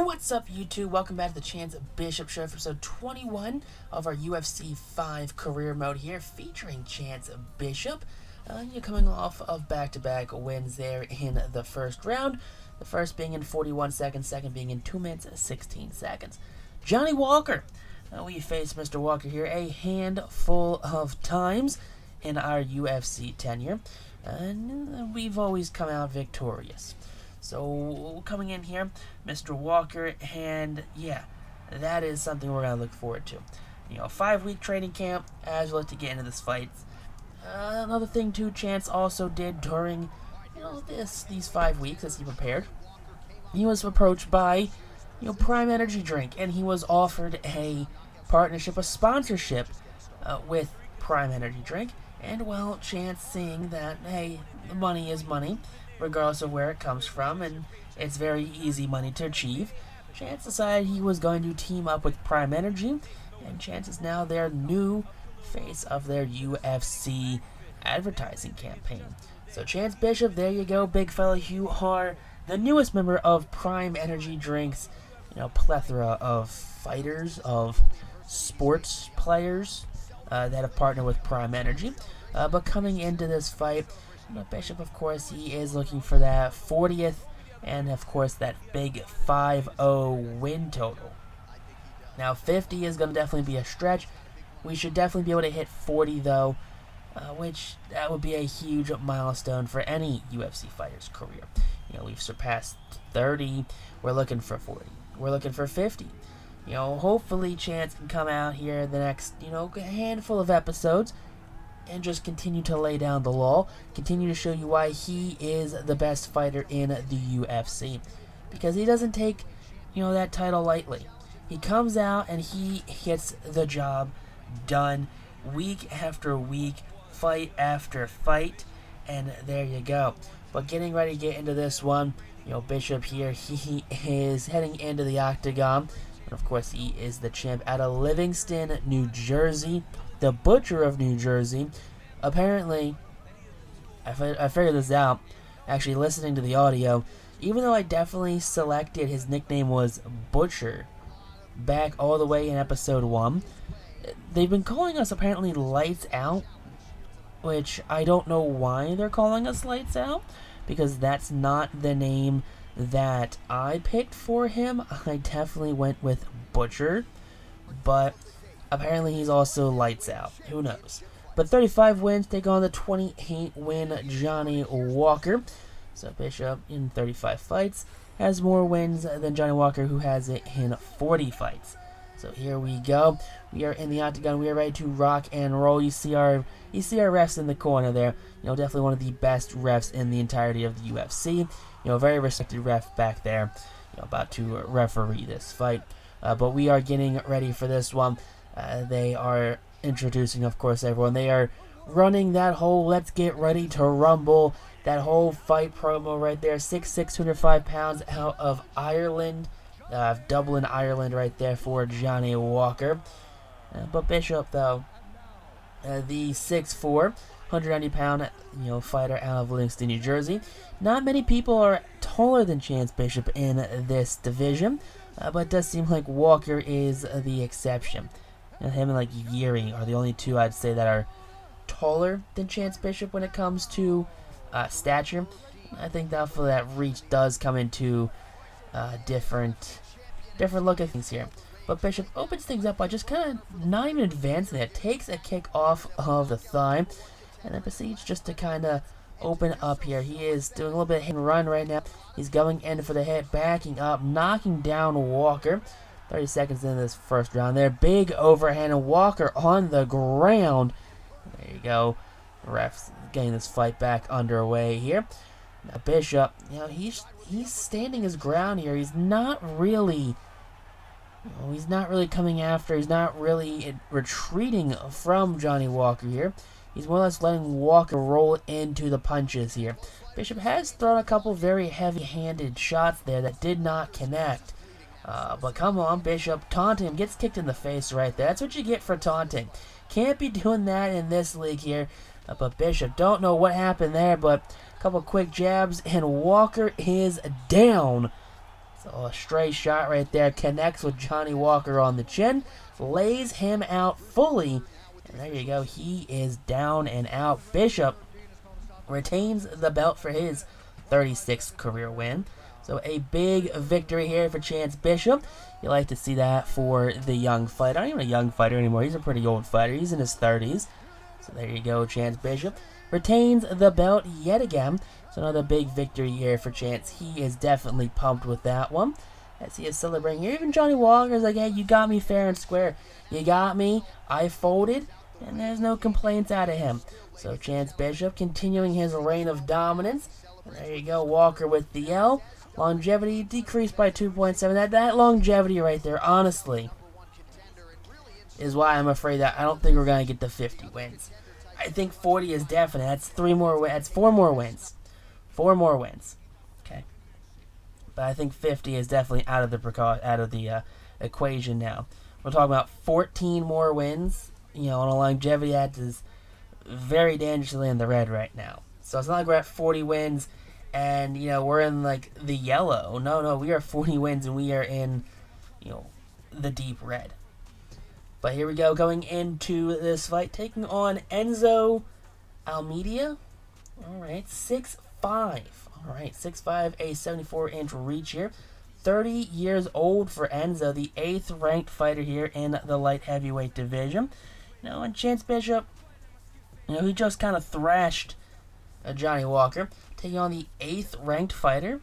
What's up, YouTube? Welcome back to the Chance Bishop Show, episode 21 of our UFC 5 career mode here, featuring Chance Bishop. You're coming off of back-to-back wins there in the first round. The first being in 41 seconds, second being in 2 minutes and 16 seconds. Johnny Walker. We faced Mr. Walker here a handful of times in our UFC tenure, and we've always come out victorious. So, coming in here, Mr. Walker, and yeah, that is something we're going to look forward to. You know, 5-week training camp as we look to get into this fight. Another thing, too, Chance also did during, these 5 weeks as he prepared. He was approached by, Prime Energy Drink, and he was offered a partnership, a sponsorship with Prime Energy Drink. And, well, Chance seeing that, hey, money is money, regardless of where it comes from, and it's very easy money to achieve. Chance decided he was going to team up with Prime Energy, and Chance is now their new face of their UFC advertising campaign. So Chance Bishop, there you go, big fella. You are the newest member of Prime Energy Drink's, plethora of fighters, of sports players that have partnered with Prime Energy. But coming into this fight, Bishop, of course, he is looking for that 40th and, of course, that big 5-0 win total. Now, 50 is going to definitely be a stretch. We should definitely be able to hit 40, though, which that would be a huge milestone for any UFC fighter's career. We've surpassed 30. We're looking for 40. We're looking for 50. Hopefully Chance can come out here the next, handful of episodes and just continue to lay down the law, continue to show you why he is the best fighter in the UFC. Because he doesn't take, that title lightly. He comes out and he gets the job done week after week, fight after fight, and there you go. But getting ready to get into this one, Bishop here, he is heading into the octagon. And of course, he is the champ out of Livingston, New Jersey. The Butcher of New Jersey. Apparently, I figured this out, actually listening to the audio, even though I definitely selected his nickname was Butcher back all the way in episode 1, they've been calling us apparently Lights Out, which I don't know why they're calling us Lights Out, because that's not the name that I picked for him. I definitely went with Butcher, but apparently he's also Lights Out. Who knows? But 35 wins take on the 28-win Johnny Walker. So Bishop, in 35 fights, has more wins than Johnny Walker, who has it in 40 fights. So here we go. We are in the octagon. We are ready to rock and roll. You see our refs in the corner there. Definitely one of the best refs in the entirety of the UFC. Very respected ref back there. About to referee this fight. But we are getting ready for this one. They are introducing, of course, everyone. They are running that whole "Let's Get Ready to Rumble," that whole fight promo right there. 6'6", 205 pounds, out of Ireland. Dublin, Ireland right there for Johnny Walker. But Bishop, though, the 6'4", 190-pound, fighter out of Livingston, New Jersey. Not many people are taller than Chance Bishop in this division, but it does seem like Walker is the exception. Him and Yuri are the only two I'd say that are taller than Chance Bishop when it comes to stature. I think that reach does come into different look at things here. But Bishop opens things up by just kind of not even advancing it. Takes a kick off of the thigh and then proceeds just to kind of open up here. He is doing a little bit of hit and run right now. He's going in for the hit, backing up, knocking down Walker. 30 seconds into this first round there. Big overhand, and Walker on the ground. There you go. Refs getting this fight back underway here. Now Bishop, he's standing his ground here. He's not really coming after. He's not really retreating from Johnny Walker here. He's more or less letting Walker roll into the punches here. Bishop has thrown a couple very heavy-handed shots there that did not connect. But come on, Bishop, taunting him, gets kicked in the face right there. That's what you get for taunting. Can't be doing that in this league here. But Bishop, don't know what happened there, but a couple quick jabs, and Walker is down. So a stray shot right there connects with Johnny Walker on the chin, lays him out fully, and there you go. He is down and out. Bishop retains the belt for his 36th career win. So a big victory here for Chance Bishop. You like to see that for the young fighter. Not even a young fighter anymore. He's a pretty old fighter. He's in his 30s. So there you go. Chance Bishop retains the belt yet again. So another big victory here for Chance. He is definitely pumped with that one, as he is celebrating here. Even Johnny Walker's like, hey, you got me fair and square. You got me. I folded. And there's no complaints out of him. So Chance Bishop continuing his reign of dominance. And there you go. Walker with the L. Longevity decreased by 2.7. That longevity right there, honestly, is why I'm afraid that I don't think we're going to get the 50 wins. I think 40 is definite. That's 4 more wins. 4 more wins. Okay. But I think 50 is definitely out of the equation now. We're talking about 14 more wins. You know, on a longevity that is very dangerously in the red right now. So it's not like we're at 40 wins and, you know, we're in, like, the yellow. No, we are 40 wins and we are in, you know, the deep red. But here we go, going into this fight, taking on Enzo Almeida. Alright, 6'5". Alright, 6'5", a 74-inch reach here. 30 years old for Enzo, the 8th ranked fighter here in the light heavyweight division. You know, and Chance Bishop, you know, he just kind of thrashed Johnny Walker, taking on the 8th ranked fighter.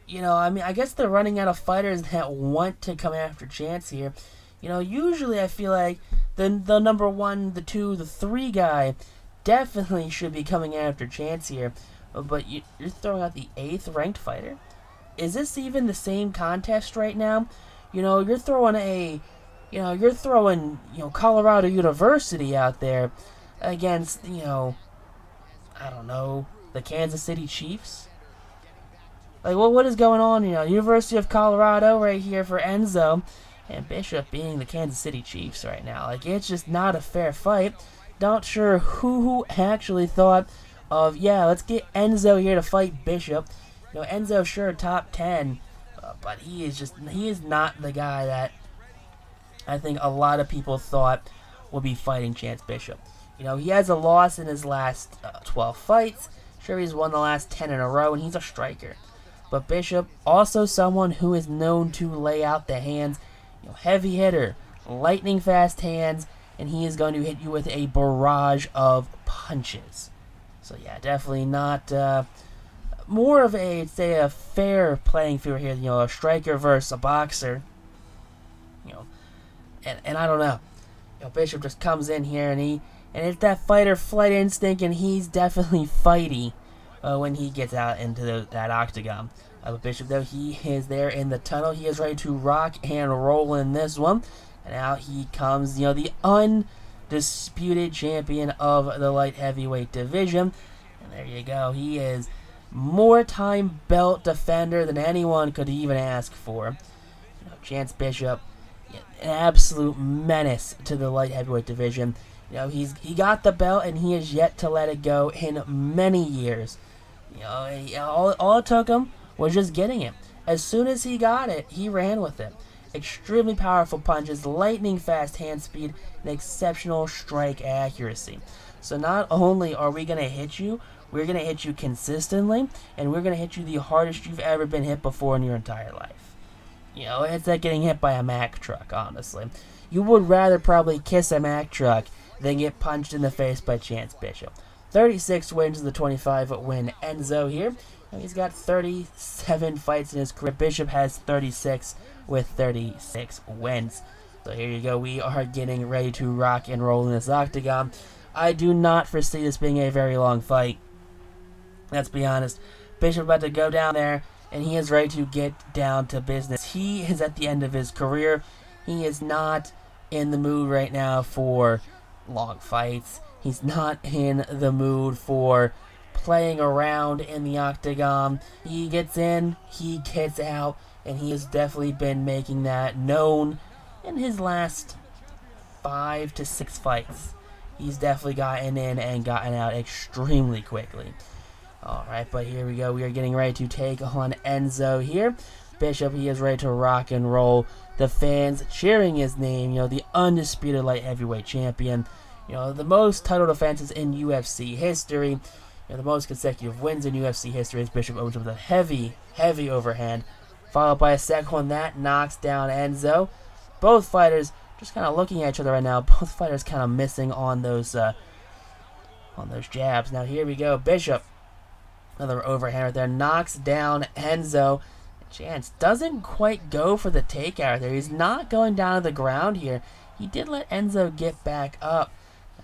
You know, I mean, I guess they're running out of fighters that want to come after Chance here. You know, usually I feel like the number 1, the 2, the 3 guy definitely should be coming after Chance here. But you're throwing out the 8th ranked fighter? Is this even the same contest right now? You know, you're throwing Colorado University out there against, you know, I don't know, the Kansas City Chiefs? Like, what is going on? You know, University of Colorado right here for Enzo, and Bishop being the Kansas City Chiefs right now. Like, it's just not a fair fight. Not sure who actually thought of, yeah, let's get Enzo here to fight Bishop. You know, Enzo, sure, top 10, but he is not the guy that I think a lot of people thought would be fighting Chance Bishop. You know, he has a loss in his last 12 fights. Sure, he's won the last 10 in a row, and he's a striker. But Bishop, also someone who is known to lay out the hands. You know, heavy hitter, lightning fast hands, and he is going to hit you with a barrage of punches. So yeah, definitely not more of a, say, a fair playing field here. You know, a striker versus a boxer. You know, and I don't know. You know, Bishop just comes in here and it's that fighter flight instinct, and he's definitely fighty when he gets out into that octagon. But Bishop, though, he is there in the tunnel. He is ready to rock and roll in this one. And out he comes, you know, the undisputed champion of the light heavyweight division. And there you go. He is more-time belt defender than anyone could even ask for. You know, Chance Bishop, an absolute menace to the light heavyweight division. You know, he got the belt and he has yet to let it go in many years. You know, all it took him was just getting it. As soon as he got it, he ran with it. Extremely powerful punches, lightning fast hand speed, and exceptional strike accuracy. So not only are we going to hit you, we're going to hit you consistently, and we're going to hit you the hardest you've ever been hit before in your entire life. You know, it's like getting hit by a Mack truck, honestly. You would rather probably kiss a Mack truck than get punched in the face by Chance Bishop. 36 wins in the 25-win Enzo here. He's got 37 fights in his career. Bishop has 36 with 36 wins. So here you go. We are getting ready to rock and roll in this octagon. I do not foresee this being a very long fight. Let's be honest. Bishop about to go down there, and he is ready to get down to business. He is at the end of his career. He is not in the mood right now for long fights. He's not in the mood for playing around in the octagon. He gets in, he gets out, and he has definitely been making that known in his last 5 to 6 fights. He's definitely gotten in and gotten out extremely quickly. Alright, but here we go. We are getting ready to take on Enzo here. Bishop, he is ready to rock and roll. The fans cheering his name, the undisputed light heavyweight champion. The most title defenses in UFC history. The most consecutive wins in UFC history as Bishop opens up with a heavy, heavy overhand. Followed by a second one that knocks down Enzo. Both fighters just kind of looking at each other right now. Both fighters kind of missing on those jabs. Now here we go. Bishop, another overhand right there, knocks down Enzo. Chance doesn't quite go for the takeout there. He's not going down to the ground here. He did let Enzo get back up.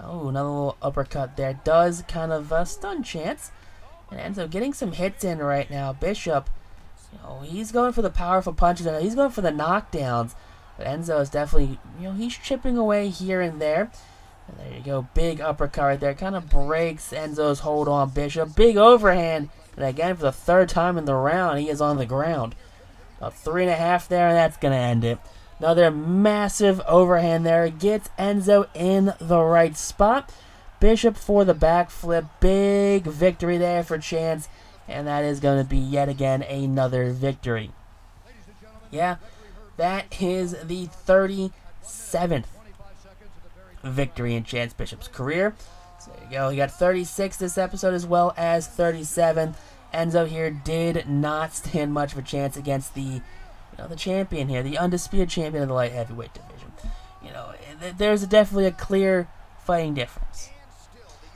Oh, another little uppercut there. Does kind of stun Chance. And Enzo getting some hits in right now. Bishop, he's going for the powerful punches. He's going for the knockdowns. But Enzo is definitely, he's chipping away here and there. And there you go. Big uppercut right there. Kind of breaks Enzo's hold on Bishop. Big overhand. And again, for the third time in the round, he is on the ground. About 3.5 there, and that's going to end it. Another massive overhand there. Gets Enzo in the right spot. Bishop for the backflip. Big victory there for Chance. And that is going to be yet again another victory. Yeah, that is the 37th victory in Chance Bishop's career. So there you go. He got 36 this episode as well as 37. Enzo here did not stand much of a chance against the champion here, the undisputed champion of the light heavyweight division. There's definitely a clear fighting difference.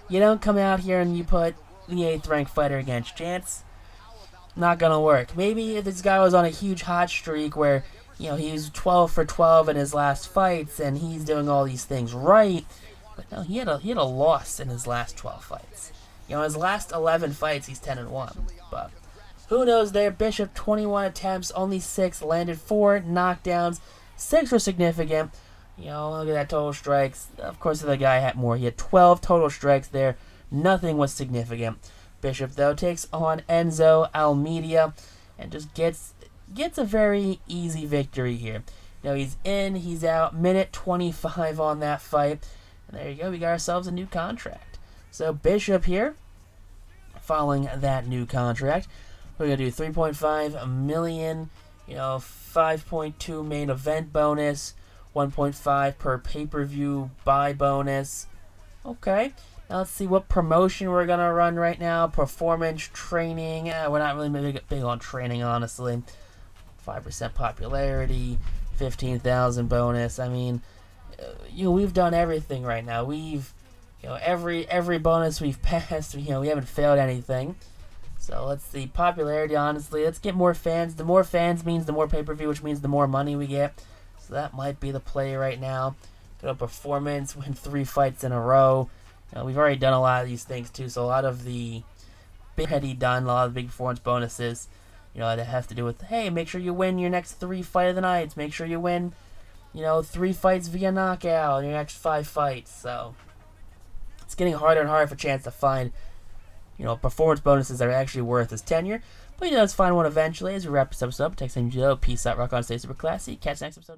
You don't come out here and you put the 8th ranked fighter against Chance. Not gonna work. Maybe if this guy was on a huge hot streak where he was 12 for 12 in his last fights and he's doing all these things right. But no, he had a loss in his last 12 fights. His last 11 fights, he's 10-1. But who knows there? Bishop, 21 attempts, only 6 landed, 4 knockdowns, 6 were significant. Look at that total strikes. Of course, the guy had more. He had 12 total strikes there. Nothing was significant. Bishop, though, takes on Enzo Almeida and just gets a very easy victory here. He's in, he's out, minute 25 on that fight. And there you go, we got ourselves a new contract. So Bishop here, following that new contract, we're going to do 3.5 million, 5.2 main event bonus, 1.5 per pay-per-view buy bonus. Okay, now let's see what promotion we're going to run right now. Performance training. We're not really big on training, honestly. 5% popularity, 15,000 bonus. I mean, we've done everything right now. We've, every bonus we've passed, we haven't failed anything. So let's see, popularity, honestly, let's get more fans. The more fans means the more pay-per-view, which means the more money we get. So that might be the play right now. Go to performance, win 3 fights in a row. We've already done a lot of these things too, so a lot of the big a lot of the big performance bonuses, that have to do with, hey, make sure you win your next 3 fight of the nights. Make sure you win, 3 fights via knockout in your next 5 fights. So it's getting harder and harder for Chance to find, performance bonuses that are actually worth his tenure. But let's find one eventually as we wrap this episode up. Take some Joe. Peace out. Rock on. Stay super classy. Catch you next episode.